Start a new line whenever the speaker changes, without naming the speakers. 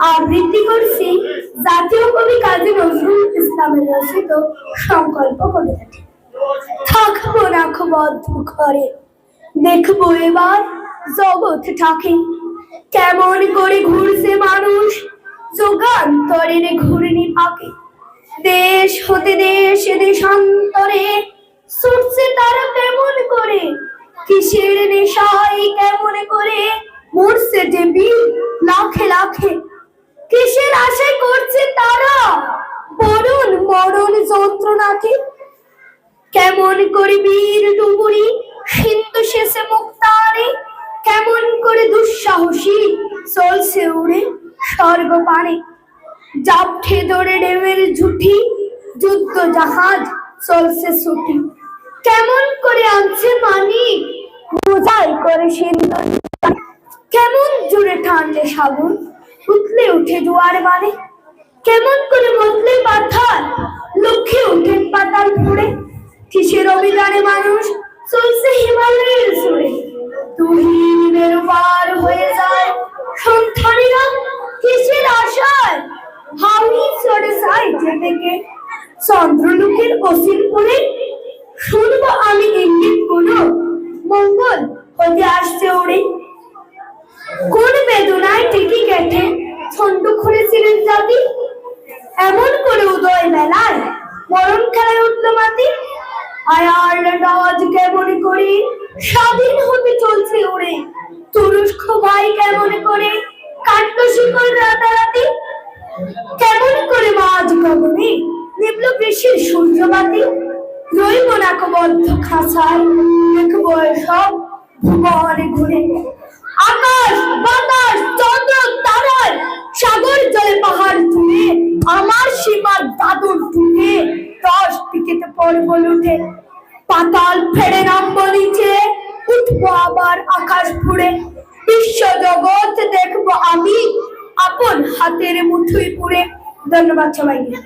আবৃত্তি করছি জাতীয় কবি কাজী নজরুল ইসলামের রচিত সংকল্প কবিতাটি। থাকবো রাখো বদ্ধ ঘরে, দেখবো এবার জগৎটাকে কেমন করে ঘুরছে মানুষ যুগান্তরের ঘূর্ণি পাকে। দেশ হতে দেশে দেশান্তরে ছুটছে তারা কেমন করে, কিসের নেশায় কেমন করে মরছে যে বীর লাখে লাখে। কিসের আশায় করছে তারা বরণ মরণ যন্ত্রণাকে। কেমন করে বীর ডুবুরি সিন্ধু শেষে মুক্তারে, কেমন করে দুঃসাহসী চলছে উড়ে স্বর্গ পানে। জাপটে ধরে ডেমের ঝুঠি যুদ্ধ জাহাজ চলছে ছুটি, কেমন করে আনছে মানি বোঝাই করে সিন্ধু। কেমন জুড়ে ঠান্ডে সাগর উঠলে উঠে জোয়ার মানে, কেমন করে বদলে পাথার লক্ষ্যে উঠেন পাতাল ফুড়ে। কিসের অভিযানে মানুষ চলছে হিমালয়ের সুরে, তুহিনের পার হয়ে যায় সন্তানেরা কিসের আশায় হাওড়ি চড়ে যায় যেদিকে চন্দ্রলোকের অসীম করে। শুনবো আমি ইঙ্গিত কোনো মঙ্গল হতে আসছে ওরে, কোন বেদনায় টিকি কেটে ছন্দ খুঁড়েছিলেন জাতি। এমন করে উদয় বেলায় মরণ খেলায় উঠল মাটি। আয়ারল্যান্ড আজ কেমন করে স্বাধীন হতে চলছে ওরে, তুরস্ক ভাই কেমন করে কাটলো শিকল রাতারাতি। কেমন করে মাঝ গগনে নিবল বৃষ্টির সূর্যবাতি। রইব না বদ্ধ খাঁচায়, দেখবো সব ভুবনে ঘুরে। আকাশ বাতাস চন্দ্র তারার সাগর জলে পাহাড় তুলে আমার সীমার দাদুর টুকে 10 টিকিতে পড়বো লুটে। পাতাল ফেড়ে নামবো নিচে, উঠবো আবার আকাশ ফুড়ে। বিশ্ব জগৎ দেখবো আমি আপন হাতের মুঠোয় পুরে। ধন্যবাদ সবাইকে।